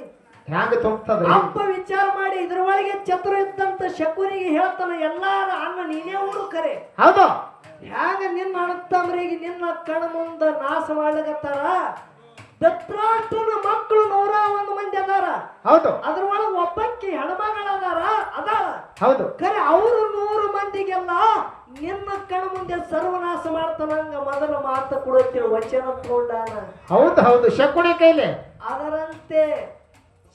ಹ್ಯಾಂಗ ತುಂಬತದ್ರಿ ಅಪ್ಪ ವಿಚಾರ ಮಾಡಿ ಇದ್ರೊಳಗೆ ಚತುರ ಇದ್ದಂತ ಶಕುನಿಗೆ ಹೇಳ್ತಾನ ಎಲ್ಲಾರ ಅನ್ನ ನೀನೇ ಉಡು ಕರೆ ಹೌದು ಹ್ಯಾಂಗ ನಿನ್ನ ಅಣ್ಣತಮ್ಮರಿಗೆ ನಿನ್ನ ಕಣ ಮುಂದ ನಾಶ ಮಾಡ್ಲಿಕತ್ತಾರ. ದತ್ರಾಷ್ಟ್ರನ ಮಕ್ಕಳು 101 ಮಂದಿ ಅದಾರ. ಹೌದು ಅದ್ರೊಳಗ ಒಬ್ಬಕ್ಕಿ ಹೆಣ್ಮಗಳದಾರ ಅದಾಳ. ಹೌದು ಕರೆ ಅವರು 100 ಮಂದಿಗೆಲ್ಲ ನಿನ್ನ ಕಣ ಮುಂದೆ ಸರ್ವನಾಶ ಮಾಡ್ತಾನಂಗ ಮೊದಲ ಮಾತು ಕೊಡುತ್ತೇವೆ ವಚನ ತಗೊಂಡಾನ. ಹೌದು ಹೌದು ಶಕುನಿ ಕೈಲಿ ಅದರಂತೆ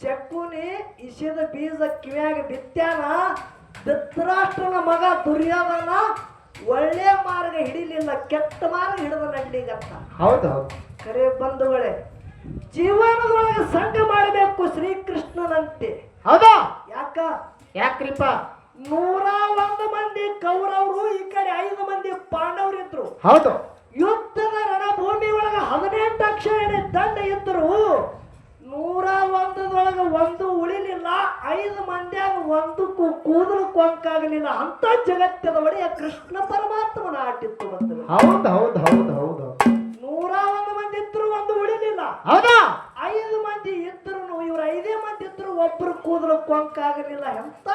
ಶಕುನಿ ಇಸಿದ ಬೀಜ ಕಿವಿಯಾಗ ಬಿತ್ಯಾನ. ಧೃತರಾಷ್ಟ್ರನ ಮಗ ದುರ್ಯೋಧನ ಒಳ್ಳೆ ಮಾರ್ಗ ಹಿಡಿಲಿಲ್ಲ, ಕೆಟ್ಟ ಮಾರ್ಗ ಹಿಡಿದ ನಡ್ಲಿಗತ್ತ. ಹೌದು ಹೌದು ಕರೆ ಬಂಧುಗಳೇ, ಜೀವನದೊಳಗೆ ಸಂಘ ಮಾಡಬೇಕು ಶ್ರೀಕೃಷ್ಣನಂತೆ. ಹೌದು ಯಾಕ್ರಿಪ್ಪ 101 ಮಂದಿ ಕೌರವರು, ಈ ಕಡೆ 5 ಮಂದಿ ಪಾಂಡವರಿದ್ರು. ಹೌದು ಯುದ್ಧದ ರಣಭೂಮಿ ಒಳಗ 18 ಅಕ್ಷರ ದಂಡ ಇದ್ರು. 101 ಒಂದು ಉಳಿಲಿಲ್ಲ, 5 ಮಂದಿಯಾಗ ಒಂದಕ್ಕೂ ಕೂದಲು ಕೊಂಕಾಗಲಿಲ್ಲ. ಅಂತ ಜಗತ್ತದ ಒಡೆಯ ಕೃಷ್ಣ ಪರಮಾತ್ಮನ ಆಟಿತ್ತು ಬಂದರು. ಹೌದು ಹೌದು ಹೌದು ಹೌದು 101 ಮಂದಿ ಇದ್ರು, ಒಂದು ಉಳಿಲಿಲ್ಲ. ಹೌದಾ 5 ಮಂದಿ ಇದ್ರು, ಇವ್ರು 5 ಮಂದಿ ಇದ್ರು, ಒಬ್ರು ಕೂದಲು ಕೊಂಕಾಗಲಿಲ್ಲ. ಎಂತ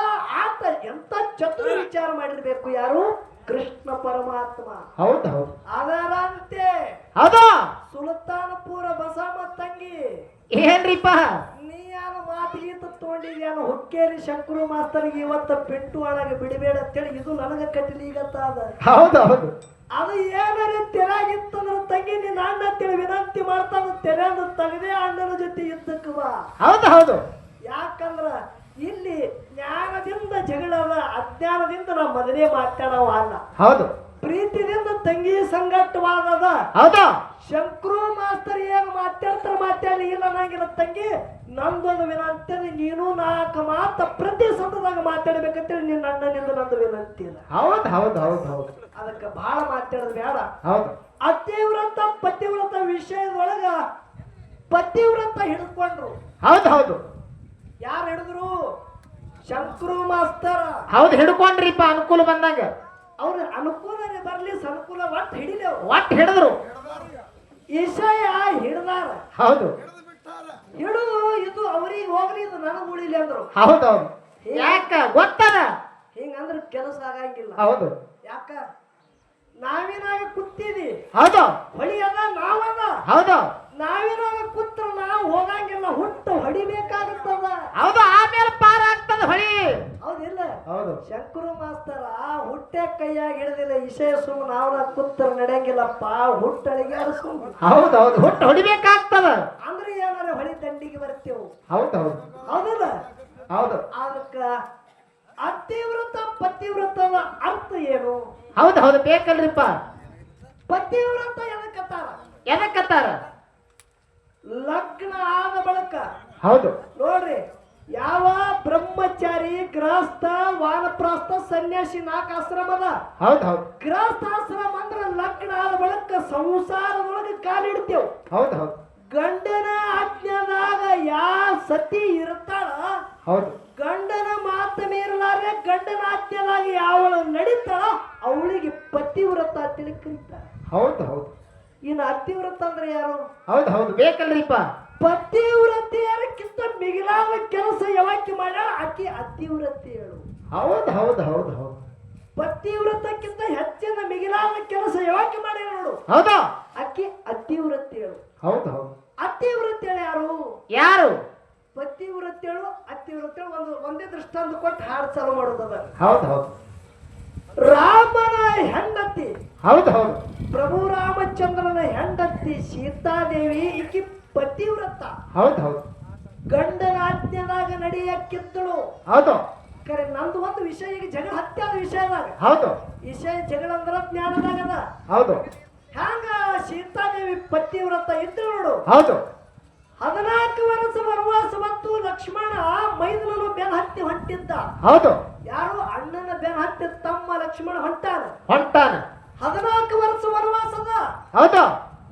ಆಟ, ಎಂತ ಚತುರ ವಿಚಾರ ಮಾಡಿರ್ಬೇಕು ಯಾರು? ಕೃಷ್ಣ ಪರಮಾತ್ಮ. ಹೌದು ಹೌದು ಅದರಂತೆ ಹೌದಾ ಸುಲ್ತಾನಪುರ ಬಸಮ್ಮ ತಂಗಿ ಏನ್ರಿಪ್ಪ ನೀ ಯಾನ ಮಾತಿಗೀತ ತಗೊಂಡಿದ್ಯಾನ ಹುಕ್ಕೇರಿ ಶಂಕರು ಮಾಸ್ತರಿಗೆ ಇವತ್ತ ಪಿಂಟು ಒಳಗೆ ಬಿಡಬೇಡ ಅಂತೇಳಿ ಇದು ನನಗ ಕಟ್ಟಲಿಗತ್ತ ಅದ. ಹೌದು ಹೌದು ಅದು ಏನಾರ ತೆರಾಗಿತ್ತಂದ್ರ ತಂಗಿ ನೀನ್ ಅಣ್ಣ ಅಂತೇಳಿ ವಿನಂತಿ ಮಾಡ್ತಾನ. ತೆರೆಂದು ತಗದೆ ಅಣ್ಣನ ಜೊತೆ ಯುದ್ಧಕ್ಕೆ ಬಾ. ಹೌದು ಹೌದು ಯಾಕಂದ್ರ ಇಲ್ಲಿ ಜ್ಞಾನದಿಂದ ಜಗಳದ, ಅಜ್ಞಾನದಿಂದ ನಾವು ಮೊದಲೇ ಮಾತಾಡವ ಅಲ್ಲ. ಹೌದು ಪ್ರೀತಿದಿಂದ ತಂಗಿ ಸಂಘಟವಾದದ. ಹೌದಾ ಶಂಕರು ಮಾಸ್ತರ್ ಏನು ಮಾತಾಡ್ತಾರ ಮಾತಾಡಲಿ ಇಲ್ಲ ನಂಗಿಲ್ಲ ತಂಗಿ, ನಂದೊಂದು ವಿನಂತಿ, ನೀನು 4 ಮಾತ ಪ್ರತಿ ಸಂದದಾಗ ಮಾತಾಡ್ಬೇಕಂತೇಳಿ ನಿನ್ನ ಅಣ್ಣನಿಂದ ನಂದು ವಿನಂತಿ ಇಲ್ಲ. ಹೌದು ಹೌದು ಹೌದು ಹೌದು ಅದಕ್ಕೆ ಬಹಳ ಮಾತಾಡೋದು ಬೇಡ. ಹೌದು ಅತಿವ್ರತ ಪತಿವ್ರತ ವಿಷಯದೊಳಗ ಪತಿವ್ರತ ಹಿಡ್ಕೊಂಡ್ರು. ಹೌದು ಹೌದು ಯಾರು ಹಿಡಿದ್ರು? ಶಂಕರು ಮಾಸ್ತರ. ಹೌದು ಹಿಡ್ಕೊಂಡ್ರಿಪ್ಪ ಅನುಕೂಲ ಬಂದಂಗ. ಅವ್ರ ಅನುಕೂಲ ಬರ್ಲಿ ಸನುಕೂಲ ಒಟ್ಟು ಹಿಡಿಲಿ. ಒಟ್ಟು ಹಿಡಿದ್ರು ವಿಷಯ ಹಿಡ್ದಾರ. ಹೌದು ಹಿಡಿದು ಇದು ಅವ್ರಿಗೆ ಹೋಗ್ಲಿ, ಇದು ನನಗೆ ಉಳಿಲಿ ಅಂದ್ರು. ಹೌದು ಹೌದು ಯಾಕ ಗೊತ್ತದ ಹಿಂಗಂದ್ರೆ ಕೆಲಸ ಆಗಂಗಿಲ್ಲ. ಹೌದು ಯಾಕ ನಾವಿನಾಗ ಕೂತಿದಿ, ಹೌದು ಹೊಳಿ ಅದ ನಾವದ. ಹೌದು ನಾವಿನಾಗ ಕೂತ್ರ ನಾವು ಹೋಗಂಗಿಲ್ಲ, ಹುಟ್ಟು ಹೊಡಿಬೇಕಾಗುತ್ತದ. ಹೌದು ಆಮೇಲೆ ಪಾರ ಆಗ್ತದ ಹೊಳಿ. ಹೌದಿಲ್ಲ? ಹೌದು ಶಂಕರು ಮಾಸ್ತರ ಹುಟ್ಟೆ ಕೈಯಾಗ ಹಿಡಿದಿಲ್ಲ. ವಿಷಯ ಸುಮ್ ನಾವ್ನ ಕೂತ್ರ ನಡೆಯಂಗಿಲ್ಲಪ್ಪ, ಹುಟ್ಟಳಿಗೆ ಅರಸು. ಹೌದು ಹೌದು ಹುಟ್ಟು ಹೊಡಿಬೇಕಾಗ್ತದ. ಅಂದ್ರೆ ಏನಾರ ಹೊಳಿ ದಂಡಿಗೆ ಬರ್ತೇವು. ಹೌದು ಹೌದು ಹೌದಿಲ್ಲ? ಹೌದು ಅದಕ್ಕ ಅತಿವ್ರತ ಪತಿವ್ರತದ ಅರ್ಥ ಏನು? ಹೌದು ಹೌದು ಬೇಕಲ್ರಿಪ್ಪ. ಪತಿವ್ರತ ಎದಕ್ಕತ್ತಾರ? ಎದಕ್ಕತ್ತಾರ? ಲಗ್ನ ಆದ ಬಳಿಕ ಹೌದು ನೋಡ್ರಿ, ಯಾವ ಬ್ರಹ್ಮಚಾರಿ, ಗೃಹಸ್ಥ, ವಾನಪ್ರಾಸ್ಥ, ಸನ್ಯಾಸಿ 4 ಆಶ್ರಮದ. ಹೌದು ಹೌದು ಗೃಹಸ್ಥಾಶ್ರಮ ಅಂದ್ರೆ ಲಗ್ನ ಆದ ಬಳಿಕ ಸಂಸಾರದೊಳಗೆ ಕಾಲಿಡ್ತೇವ್. ಹೌದು ಹೌದು ಗಂಡನ ಆಜ್ಞಾದಾಗ ಯಾ ಸತಿ ಇರ್ತಾಳ, ಹೌದು ಗಂಡನ ಮಾತು ಮೀರಲಾರೆ ಗಂಡನ ಆಜ್ಞಾದಾಗ ಯಾವಳು ನಡೀತಾಳ ಅವಳಿಗೆ ಪತಿವ್ರತ ಅಂತೇಳಿ ಕರೀತಾರ. ಹೌದು ಹೌದು ಇನ್ನು ಅತಿವ್ರತ ಅಂದ್ರೆ ಯಾರು? ಹೌದು ಹೌದು ಬೇಕಲ್ರಿಪ್ಪ. ಪತಿವ್ರತೆಯರಕ್ಕಿಂತ ಮಿಗಿಲಾದ ಕೆಲಸ ಯಾವಕ್ಕೆ ಮಾಡ್ಯಾಳ ಆಕೆ ಅತಿವ್ರತೆಯಳು. ಹೌದು ಹೌದು ಹೌದು ಹೌದು ಪತಿವ್ರತಕ್ಕಿಂತ ಹೆಚ್ಚಿನ ಮಿಗಿಲಾದ ಕೆಲಸ ಯಾವಕ್ಕೆ ಮಾಡ್ಯಾಳ ನೋಡು, ಹೌದಾ ಆಕೆ ಅತಿವ್ರತೆಯಳು. ಹೌದು ಹೌದು ಅತಿವ್ರತೆಯಳು ಯಾರು? ಯಾರು? ಪತಿವ್ರತೆಯಳು ಅತಿವ್ರತೆಯಳು. ಒಂದೇ ದೃಷ್ಟಾಂತ ಕೊಟ್ಟು ಹಾಡು ಚಾಲು ಮಾಡೋದದ. ಹೌದು ಹೌದು ರಾಮನ ಹೆಂಡತಿ, ಹೌದು ಹೌದು ಪ್ರಭು ರಾಮಚಂದ್ರನ ಹೆಂಡತಿ ಸೀತಾದೇವಿ, ಈಕಿ ಪತಿವ್ರತ. ಹೌದು ಹೌದು ಗಂಡನ ಆಜ್ಞೆದಾಗ ನಡೆಯಕ್ಕಿದ್ದಳು. ಹೌದು ಕರೆ ನಂದು ಒಂದು ವಿಷಯ, ಈಗ ಜಗಳ ಹತ್ಯಾದ ವಿಷಯದಾಗ. ಹೌದು ವಿಷಯ ಜಗಳ ಅಂದ್ರ ಜ್ಞಾನದಾಗದ. ಹೌದು ಹ್ಯಾಂಗ ಸೀತಾದೇವಿ ಪತಿವ್ರತ ಇದ್ದು ನೋಡು. ಹೌದು 14 ವರ್ಷ ವನವಾಸ ಮತ್ತು ಲಕ್ಷ್ಮಣ ಮೈದುನನು ಬೆನ್ ಹತ್ತಿ ಹೊಂಟಿದ್ದ. ಹೌದು ಯಾರು? ಅಣ್ಣನ ಬೆನ್ ಹತ್ತಿ ತಮ್ಮ ಲಕ್ಷ್ಮಣ ಹೊಂಟಾನ. 14 ವರ್ಷ ವನವಾಸದ. ಹೌದು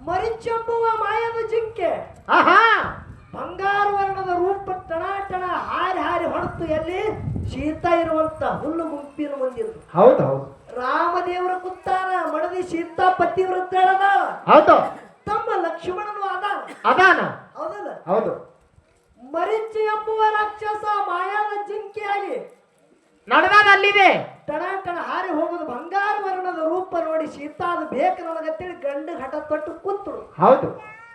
ಮರಿಚೆಂಬುವ ಮಾಯದ ಜಿಂಕೆ ಆಹಾ ಬಂಗಾರ ವರ್ಣದ ರೂಪ ಟಣ ಹಾರಿ ಹಾರಿ ಹೊರತು ಎಲ್ಲಿ ಸೀತಾ ಇರುವಂತ ಹುಲ್ಲು ಗುಂಪಿನ ಮುಂದಿರು. ಹೌದು ಹೌದು ರಾಮದೇವರ ಕುತ್ತಾರ ಮಡದಿ ಸೀತಾ ಪತಿವ್ರತ ಹೇಳದ. ಹೌದು ತಮ್ಮ ಲಕ್ಷ್ಮಣನು ಅದಾನ. ಅದಾನ. ಹೌದಲ್ಲ? ಹೌದು ಮರಿಚಿ ಎಂಬುವ ರಾಕ್ಷಸ ಮಾಯಾದ ಜಿಂಕೆಯಾಗಿ ನಡೆದಾದ ಅಲ್ಲಿದೆ ಟಣ ಹಾರಿ ಹೋಗುದು ಬಂಗಾರ ವರ್ಣದ ರೂಪ ನೋಡಿ ಸೀತಾ ಅದು ಬೇಕು ನನಗತ್ತೇಳಿ ಗಂಡು ಹಠ ತೊಟ್ಟು ಕೂತರು. ಹೌದು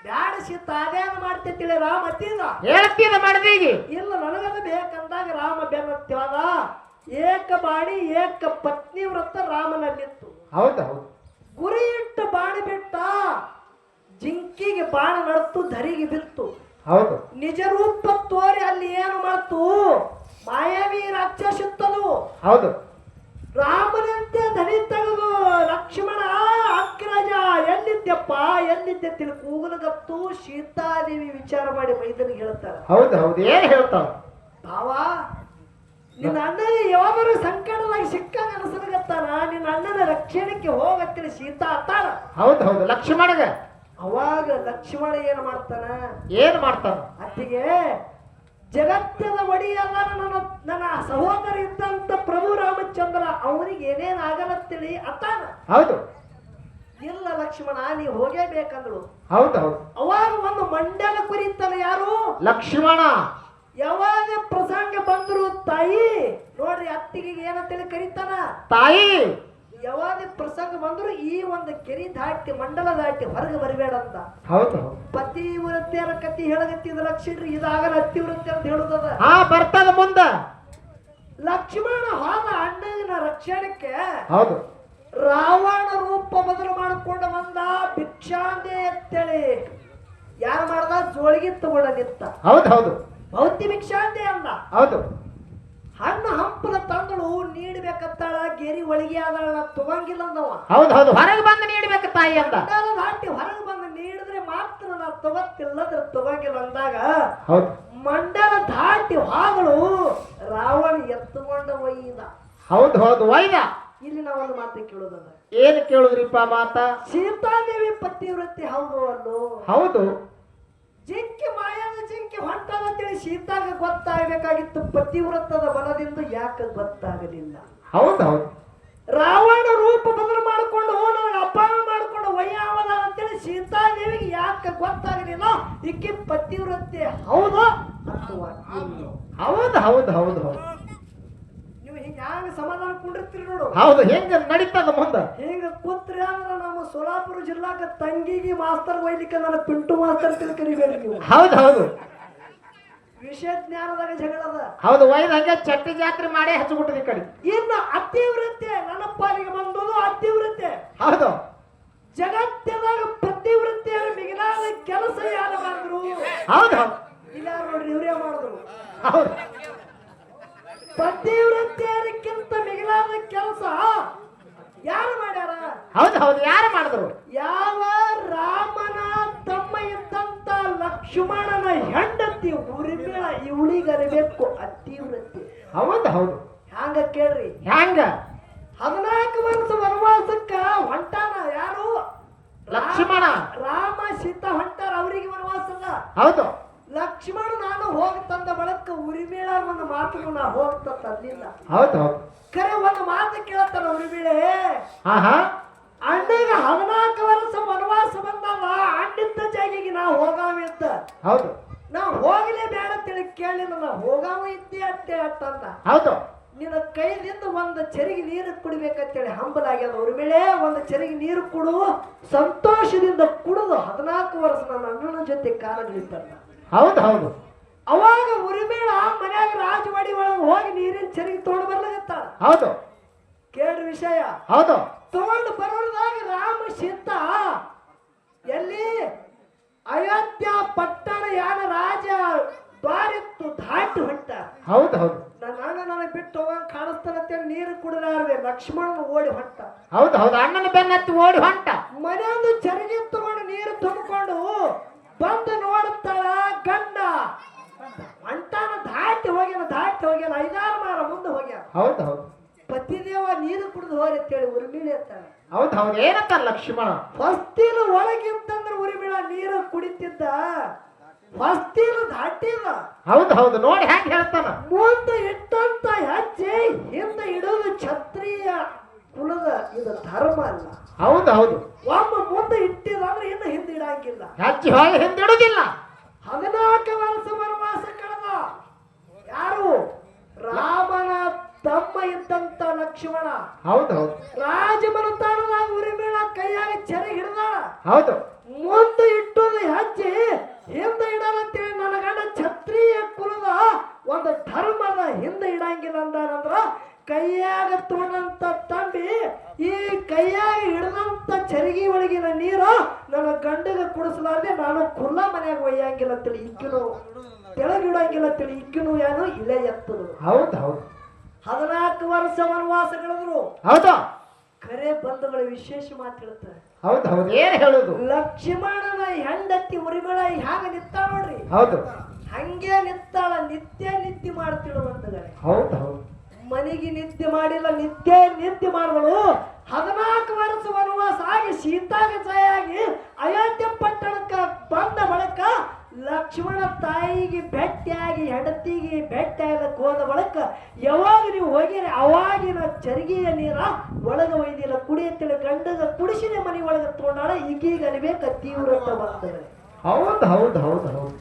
ಬ್ಯಾಡ ಸೀತಾ ಅದೇನು ಮಾಡ್ತಿತ್ತಿಳಿ ರಾಮ ಅತ್ತೀದ ಹೇಳ್ತೀದ ಮಾಡಿದೀಗಿ ಇಲ್ಲ ನನಗದು ಬೇಕಂದಾಗ ರಾಮ ಬೆನ್ನತ್ಯಾದ ಏಕ ಬಾಡಿ ಏಕ ಪತ್ನಿ ವ್ರತ ರಾಮನಲ್ಲಿತ್ತು. ಹೌದು ಹೌದು ಗುರಿ ಇಟ್ಟು ಬಾಣಿ ಬಿಟ್ಟ ಜಿಂಕಿಗೆ ಬಾಣ ನಡ್ತು ಧರಿಗೆ ಬಿತ್ತು. ಹೌದು ನಿಜ ರೂಪ ತೋರಿ ಅಲ್ಲಿ ಏನು ಮಾಡ್ತು ಮಾಯಾವಿ ರಾಕ್ಷಸಿತ್ತದು. ಹೌದು ರಾಮನಂತೆ ಧನಿ ತೆಗೆದು ಲಕ್ಷ್ಮಣ ಅಗ್ರಜ ಎಲ್ಲಿದ್ದೆಪ್ಪ ಎಲ್ಲಿದ್ದೆ ತಿಳಿ ಕೂಗಲಗತ್ತು ಸೀತಾದೇವಿ ವಿಚಾರ ಮಾಡಿ ಮೈದನಿಗೆ ಹೇಳ್ತಾರ. ಹೌದು ಹೌದು ಏನ್ ಹೇಳ್ತಾವ ಭಾವ ನಿನ್ನ ಅಣ್ಣನ ಯಾವಾಗಲೂ ಸಂಕಟದಾಗ ಸಿಕ್ಕಂಗ ಅನಸಲಗತ್ತಾನ ನಿನ್ನ ಅಣ್ಣನ ರಕ್ಷಣೆಗೆ ಹೋಗತ್ತೇಳಿ ಸೀತಾ ಅತ್ತಾಳ. ಹೌದು ಹೌದು ಲಕ್ಷ್ಮಣಗ ಅವಾಗ ಲಕ್ಷ್ಮಣ ಏನ್ ಮಾಡ್ತಾನ ಏನ್ ಮಾಡ್ತಾನ ಅತ್ತಿಗೆ ಜಗತ್ತಿನ ಒಡೆಯಲ್ಲ ನನ್ನ ಸಹೋದರ ಇದ್ದಂತ ಪ್ರಭು ರಾಮಚಂದ್ರ ಅವನಿಗೆ ಏನೇನ್ ಆಗಲತ್ತೇಳಿ ಅತ್ತಾನ. ಹೌದು ಇಲ್ಲ ಲಕ್ಷ್ಮಣ ನೀ ಹೋಗೇಬೇಕಂದ್ರು. ಹೌದು ಹೌದು ಅವಾಗ ಒಂದು ಮಂಡಲ ಕುರಿತಾನ ಯಾರು ಲಕ್ಷ್ಮಣ. ಯಾವಾಗ ಪ್ರಸಂಗ ಬಂದ್ರು ತಾಯಿ ನೋಡ್ರಿ ಅತ್ತಿಗೆ ಏನಂತೇಳಿ ಕರೀತಾನ ತಾಯಿ. ಯಾವಾಗ ಪ್ರಸಂಗ ಬಂದ್ರು ಈ ಒಂದು ಕೆರಿ ದಾಟಿ ಮಂಡಲ ದಾಟಿ ಹೊರಗೆ ಬರಬೇಡ ಅಂತ. ಹೌದು ಹೌದು ಪತಿವ್ರತೆಯರ ಕತಿ ಹೇಳಗತ್ತಿದ ಲಕ್ಷ್ಮಣ ಇದಾಗಲ ಅತ್ತಿವ್ರತೆ ಅಂತ ಹೇಳುದದ. ಹಾ ಬರ್ತದ ಮುಂದ ಲಕ್ಷ್ಮಣ ಹಾಲ ಅಣ್ಣನ ರಕ್ಷಣೆಗೆ ಹೌದು ರಾವಣ ರೂಪ ಬದಲು ಮಾಡಿಕೊಂಡು ಬಂದ ಭಿಕ್ಷಾಂದೆ ಅಂತೇಳಿ ಯಾರು ಮಾಡ್ದ ಜೋಳಿಗೆ ತಗೊಂಡ ನಿಂತ. ಹೌದು ಹೌದು ಭೌತಿ ಭಿಕ್ಷಾಂದೆ ಅಂದ. ಹೌದು ಹಣ್ಣು ಹಂಪಲ ತಂದಳು ನೀಡ್ಬೇಕಂತಾಳ ಗೆರಿ ಒಳಗೆ ಆದಳ ತಗೊಂಗಿಲ್ಲ ಅಂದವ. ಹೌದು ಹೌದು ಹೊರಗೆ ಬಂದು ನೀಡ್ಬೇಕು ತಾಯಿ ಅಂತ. ಮಂಡಲ ದಾಟಿ ಹೊರಗೆ ಬಂದು ನೀಡಿದ್ರೆ ಮಾತ್ರ ನಾ ತಗೋತಿಲ್ಲದ್ರ ತಗೊಂಗಿಲ್ಲ ಅಂದಾಗ ಹೌದು ಮಂಡಲ ದಾಟಿ ಹೋದಳು ರಾವಣ ಎತ್ತುಕೊಂಡ ಒಯ್ದ. ಹೌದು ಹೌದು ವೈದ. ಇಲ್ಲಿ ನಾವೊಂದು ಮಾತು ಕೇಳೋದಲ್ಲ ಏನ್ ಕೇಳುದ್ರಿಪ್ಪ ಮಾತ. ಸೀತಾದೇವಿ ಪತಿವ್ರತೆ ಹೌದು ಅಲ್ಲೋ. ಹೌದು ಜಿಂಕಿ ಮಾಯಾದ ಜಿಂಕಿ ಹೊಂಟದ ಅಂತೇಳಿ ಸೀತಾಗ ಗೊತ್ತಾಗಬೇಕಾಗಿತ್ತು. ಪತಿವ್ರತದ ಬಲದಿಂದ ಯಾಕೆ ಗೊತ್ತಾಗಲಿಲ್ಲ. ಹೌದು ಹೌದು ರಾವಣ ರೂಪ ಬದಲು ಮಾಡಿಕೊಂಡು ನನಗೆ ಅಪಹಾರ ಮಾಡಿಕೊಂಡು ವಯ್ಯಾವದ ಅಂತೇಳಿ ಸೀತಾದೇವಿಗೆ ಯಾಕೆ ಗೊತ್ತಾಗಲಿಲ್ಲ. ಈಕೆ ಪತಿವ್ರತೆ ಹೌದು ಅಥವಾ ಇಲ್ಲೋ. ಹೌದು ಹೌದು ಹೌದು ಹೌದು ನೀವು ಹಿಂಗ ಹ್ಯಾಂಗ ಸಮಾಧಾನ ಕುಂಡಿರ್ತೀರಿ ನೋಡು. ಹೌದು ಹೆಂಗ ನಡೀತದ ಮುಂದ ಹಿಂಗ ಕೂತ್ರಿ ಅಂದ್ರೆ ನಮ್ಮ ಸೋಲಾಪುರ ಜಿಲ್ಲಾಕ ತಂಗಿಗೆ ಮಾಸ್ತರ್ ಒಯ್ಲಿಕ್ಕೆ ನನ್ನ ಪಿಂಟು ಮಾಸ್ತರ್ ಕರಿಬೇಡಿ ನೀವು. ಹೌದು ಹೌದು ವಿಷಯ ಜ್ಞಾನದಾಗ ಜಗಳದ. ಹೌದು ವೈದ್ ಹಂಗೆ ಚಟ್ಟಿ ಜಾತ್ರೆ ಮಾಡೇ ಹಚ್ಚಿಬಿಟ್ಟದ ಈ ಕಡೆ. ಇನ್ನು ಅತಿವ್ರತೆ ನನ್ನ ಪಾಲಿಗೆ ಬಂದದು ಅತಿವ್ರತೆ. ಹೌದು ಜಗತ್ತಿನಾಗ ಪತಿವ್ರತೆಯ ಮಿಗಿಲಾದ ಕೆಲಸ ಯಾರು ಮಾಡಿದ್ರು. ಹೌದು ಹೌದು ಇಲ್ಲ ನೋಡ್ರಿ ಇವರೇ ಮಾಡಿದ್ರು. ಹೌದು ಪತಿವ್ರತೆಯರಿಗಿಂತ ಮಿಗಿಲಾದ ಕೆಲಸ ಯಾರು ಮಾಡ್ಯಾರ. ಹೌದು ಹೌದು ಯಾರು ಮಾಡಿದ್ರು. ಯಾವ ರಾಮನ ತಮ್ಮ ಇದ್ದಂತ ಲಕ್ಷ್ಮಣನ ಹೆಂಡತಿ ಉರಿಮಿಳ ಇವಳಿಗರಿಬೇಕು ಅತಿವ್ರತೆ. ಹೌದು ಹೌದು ಹ್ಯಾಂಗ ಕೇಳ್ರಿ. ಹ್ಯಾಂಗ 14 ವರ್ಷ ವನವಾಸಕ್ಕ ಹೊಂಟಾನ ಯಾರು ಲಕ್ಷ್ಮಣ. ರಾಮ ಸೀತಾ ಹೊಂಟಾರ ಅವರಿಗೆ ವನವಾಸಲ್ಲ. ಹೌದು ಲಕ್ಷ್ಮಣ ನಾನು ಹೋಗ್ತಂದ ಬಳಕ ಉರಿಮೇಳ ಒಂದು ಮಾತು ನಾ ಹೋಗ್ತ ತಂದಿಲ್ಲ. ಹೌದು ಹೌದು ಕರೆ ಒಂದು ಮಾತು ಕೇಳ್ತಾನ ಉರಿಮೇಳೆ. ಹಾ ಹಾ ಅಣ್ಣಗ 14 ವರ್ಷ ವನವಾಸ ಬಂದಲ್ಲ ಅಣ್ಣಿದ್ದ ಜಾಗಿಗೆ ನಾ ಹೋಗಾವ ಇದ್ದ. ಹೌದು ನಾ ಹೋಗಲೇ ಬೇಡ ತಿಳಿ ಕೇಳಿಲ್ಲ ನಾ ಹೋಗಾವ ಇದ್ದೆ ಅಟ್ಟೆ ಅಟ್ಟಂದ. ಹೌದು ನಿನ್ನ ಕೈದಿಂದ ಒಂದು ಚೆರಿಗೆ ನೀರು ಕುಡಿಬೇಕಂತೇಳಿ ಹಂಬಲಾಗ್ಯದ. ಉರಿಮೇಳೆ ಒಂದು ಚೆರಿಗೆ ನೀರು ಕುಡು ಸಂತೋಷದಿಂದ ಕುಡಿದು 14 ವರ್ಷ ನನ್ನ ಅಣ್ಣನ ಜೊತೆ ಕಾಲ ನಿಂತಲ್ಲ. ಹೌದು ಹೌದು ಅವಾಗ ಉರಿಮೇಳ ಮನ್ಯಾಗ ರಾಜವಾಡಿ ಒಳಗೆ ಹೋಗಿ ನೀರಿನ ಚೆರಿಗೆ ತಗೊಂಡು ಬರ್ಲಾಗತ್ತಾಳ. ಹೌದು ಕೇಳ್ರಿ ವಿಷಯ. ಹೌದು ತಗೊಂಡು ಬರೋದಾಗ ರಾಮ ಸೀತಾ ಎಲ್ಲಿ ಅಯೋಧ್ಯ ಪಟ್ಟಣ ಯಾನ ರಾಜ ದ್ವಾರಿತ್ತು ದಾಟಿ ಹೊಂಟ. ಹೌದು ಹೌದು ನನ್ನ ಅಣ್ಣ ನನಗೆ ಬಿಟ್ಟು ಹೋಗಂಗ್ ಕಾಣಿಸ್ತಾನಂತೇಳಿ ನೀರು ಕುಡಿಲಾರದೆ ಲಕ್ಷ್ಮಣನ ಓಡಿ ಹೊಂಟ. ಹೌದು ಹೌದು ಅಣ್ಣನ ಬೆನ್ನತ್ತಿ ಓಡಿ ಹೊಂಟ. ಮನೆಯೊಂದು ಚೆರಿಗೆ ತಗೊಂಡು ನೀರು ತುಂಬಿಕೊಂಡು ಬಂದು ನೋಡುತ್ತಾಳ ಗಂಡ ಹೊಂಟಾನ. ದಾಟಿ ಹೋಗ್ಯಾನ 5-6 ಮಾರ ಮುಂದೆ ಹೋಗ್ಯಾನ. ಹೌದು ಹೌದು ಪತಿದೇವ ನೀರು ಕುಡಿದು ಹೋರಿ ಅಂತೇಳಿ ಉರಿಮೀಳೆ ಅಂತಾಳ. ಹೌದು ಹೌದು ಏನಂತ ಲಕ್ಷ್ಮಣ. ಹೊಸ್ತಿಲು ಒಳಗಿತ್ತಂದ್ರೆ ಉರಿಮೀಳ ನೀರು ಕುಡಿತಿದ್ದ ಹೊಸ್ತಿಲು ದಾಟಿದ. ಹೌದು ಹೌದು ನೋಡಿ ಹೆಂಗ್ ಹೇಳ್ತಾನ. ಮುಂದೆ ಇಟ್ಟಂತ ಹೆಜ್ಜೆ ಹಿಂದೆ ಇಡೋದು ಕ್ಷತ್ರಿಯ ಕುಲದ ಇದು ಧರ್ಮ ಅಲ್ಲ. ಹೌದು ಹೌದು ಒಮ್ಮೆ ಮುಂದೆ ಇಟ್ಟಿದಂದ್ರೆ ಇನ್ನು ಹಿಂದೆ ಇಡಂಗಿಲ್ಲ. ಹೆಜ್ಜೆ ಹೋಗಿ ಹಿಂದಿಡುದಿಲ್ಲ. 14 ವರ್ಷ ವನವಾಸ ಕಳೆದ ಹೌದು ಹೌದು ರಾಜಮನೆತನದಾಗ ಉರಿಮೇಳ ಕೈಯಾಗ ಚೆರೆ ಹಿಡ್ದಾಳ. ಹೌದು ಮುಂದೆ ಇಟ್ಟೋದು ಹೆಜ್ಜೆ ಹಿಂದೆ ಇಡಲಂತೇಳಿ ನನ್ನ ಗಂಡ ಕ್ಷತ್ರಿಯ ಕುಲದ ಒಂದು ಧರ್ಮದ ಹಿಂದೆ ಇಡಂಗಿಲ್ಲ ಅಂದಾನಂದ್ರ ಕೈಯಾಗ ತೊಗೊಂಡಂತ ತಂಬಿ ಈ ಕೈಯಾಗ ಹಿಡ್ದಂತ ಚರಿಗೆ ಒಳಗಿನ ನೀರು ನನ್ನ ಗಂಡಗ ಕುಡಿಸಲಾರ್ದೆ ನಾನು ಕುಲ್ಲ ಮನ್ಯಾಗ ಒಯ್ಯಂಗಿಲ್ಲ ಅಂತೇಳಿ ಇಕ್ಕಿನು ತೆಳಗಿಡಂಗಿಲ್ಲ ಅಂತೇಳಿ ಇಕ್ಕಿನು ಏನು ಇಳೆ ಎತ್ತದು. ಹೌದು ಹೌದು 14 ವರ್ಷ ವನವಾಸಗಳಿದ್ರು. ಹೌದು ಕರೆ ಬಂಧುಗಳ ವಿಶೇಷ ಮಾತು ಹೇಳ್ತಾರೆ. ಹೌದು ಹೌದು ಏನ್ ಹೇಳುದು? ಲಕ್ಷ್ಮಣನ ಹೆಂಡತಿ ಉರಿಗಳ ಹ್ಯಾಂಗ ನಿತ್ತಾಳ ನೋಡ್ರಿ, ಹೌದು ಹಂಗೆ ನಿತ್ತಾಳ. ನಿತ್ಯ ಮಾಡ್ತಿಳು ಬಂಧುಗಳೇ. ಹೌದು ಹೌದು ಮನೆಗೆ ನಿತ್ಯ ಮಾಡಿಲ್ಲ, ನಿತ್ಯ ಮಾಡಿದಳು. 14 ವರ್ಷ ವನವಾಸ ಆಗಿ ಸೀತಾಗೆ ಜಯಾಗಿ ಅಯೋಧ್ಯೆ ಪಟ್ಟಣಕ್ಕೆ ಬಂದ ಬಳಿಕ ಲಕ್ಷ್ಮಣ ತಾಯಿಗೆ ಭೇಟಿಯಾಗಿ ಹೆಂಡತಿಗೆ ಭೇಟಿಯಾಗಕ್ಕೆ ಹೋದ ಬಳಿಕ ಯಾವಾಗ ನೀವು ಹೋಗಿರಿ ಅವಾಗಿನ ಚರಿಗೆಯ ನೀರ ಒಳಗ ಒಯ್ದಿಲ್ಲ ಕುಡಿಯತ್ತಿಲ್ಲ. ಗಂಡಗ ಕುಡಿಸಿನೇ ಮನೆ ಒಳಗೆ ತಗೊಂಡಾಳ. ಈಗೀಗ ಅನ್ಬೇಕ ತೀವ್ರತೆ ಬರ್ತದೆ. ಹೌದು ಹೌದು ಹೌದು ಹೌದು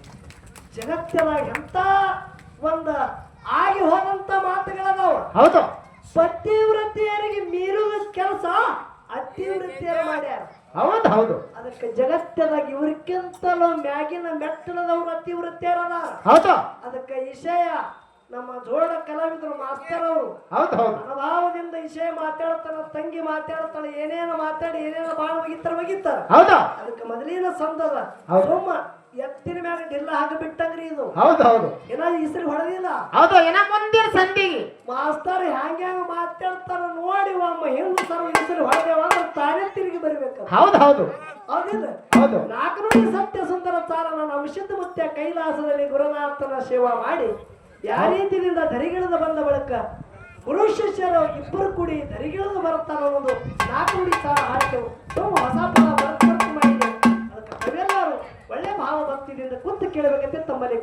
ಜಗತ್ತಿನಾಗ ಎಂತ ಒಂದ ಆಗಿ ಹೋದಂತ ಮಾತುಗಳದಾವ. ಹೌದು ಪತಿವ್ರತೆಯರಿಗೆ ಮೀರುವ ಕೆಲಸ ಅತಿವೃತ್ತಿಯರು ಮಾಡ್ಯಾರ. ಹೌದು ಹೌದು ಅದಕ್ಕೆ ಜಗತ್ತದಾಗ ಇವ್ರಕ್ಕಿಂತಲೂ ಮ್ಯಾಗಿನ ಮೆಟ್ಟಣದವ್ರು ಅತಿವೃತ್ತಿಯರದ. ಹೌದು ಅದಕ್ಕೆ ವಿಷಯ ನಮ್ಮ ಜೋಡ ಕಲಾವಿದರು ಮಾಸ್ತರ್ ಅವರು ಹೌದು ಹೌದು ಅನುಭವದಿಂದ ವಿಷಯ ಮಾತಾಡ್ತಾರ. ತಂಗಿ ಮಾತಾಡ್ತಾಳೆ, ಏನೇನು ಮಾತಾಡಿ ಏನೇನು ಬಾಳ ಒಗಿತಾರ. ಹೌದು ಅದಕ್ಕೆ ಮೊದಲಿನ ಸಂದದ ಹೌದು. ಸುಮ್ಮ ಎತ್ತಿನ ಮ್ಯಾಗ ಡಿಲ್ಲ ಹಾಕಿ ಬಿಟ್ಟಂಗ್ರಿ ಇದು. ಹೌದು ಹೌದು ಏನ ಇಸ್ರಿ ಹೊಡೆದಿಲ್ಲ. ಹೌದು ಏನ ಮುಂದಿನ ಸಂಧಿಗೆ ಮಾಸ್ತರ್ ಹ್ಯಾಂಗ ಮಾತಾಡ್ತಾರ ನೋಡಿ ಒಮ್ಮ ಹಿಂದ್ ಸರ್ ಇಸ್ರಿ ಹೊಡೆದೇವ ಅಂದ್ರೆ ತಾನೇ ತಿರುಗಿ ಬರ್ಬೇಕು. ಹೌದು ಹೌದು ಹೌದಿಲ್ಲ? ಹೌದು 4 ನುಡಿ ಸತ್ಯ ಸುಂದರ ಚಾರ ನನ್ನ ಅಂಶದ ಮುತ್ಯ ಕೈಲಾಸದಲ್ಲಿ ಗುರುನಾಥನ ಸೇವಾ ಮಾಡಿ ಯಾವ ರೀತಿಯಿಂದ ಧರಿಗಿಳಿದು ಬಂದ ಬಳಿಕ ಗುರು ಶಿಷ್ಯರು ಇಬ್ಬರು ಕೂಡಿ ಧರಿಗಿಳಿದು ಬರುತ್ತಾನ ಅನ್ನೋದು 4 ನುಡಿ ಚಾರ ಹಾಡ್ತೇವೆ. ಹೊಸ ಪದ ಬರ್ತ ಮಾಡಿದೆ. ಅದಕ್ಕೆ ತಾವೆಲ್ಲರೂ ಒಳ್ಳೆ ಭಾವ ಭಕ್ತಿಯಿಂದ ಕೂತು ಕೇಳಬೇಕಂತ ತಮ್ಮಲ್ಲಿ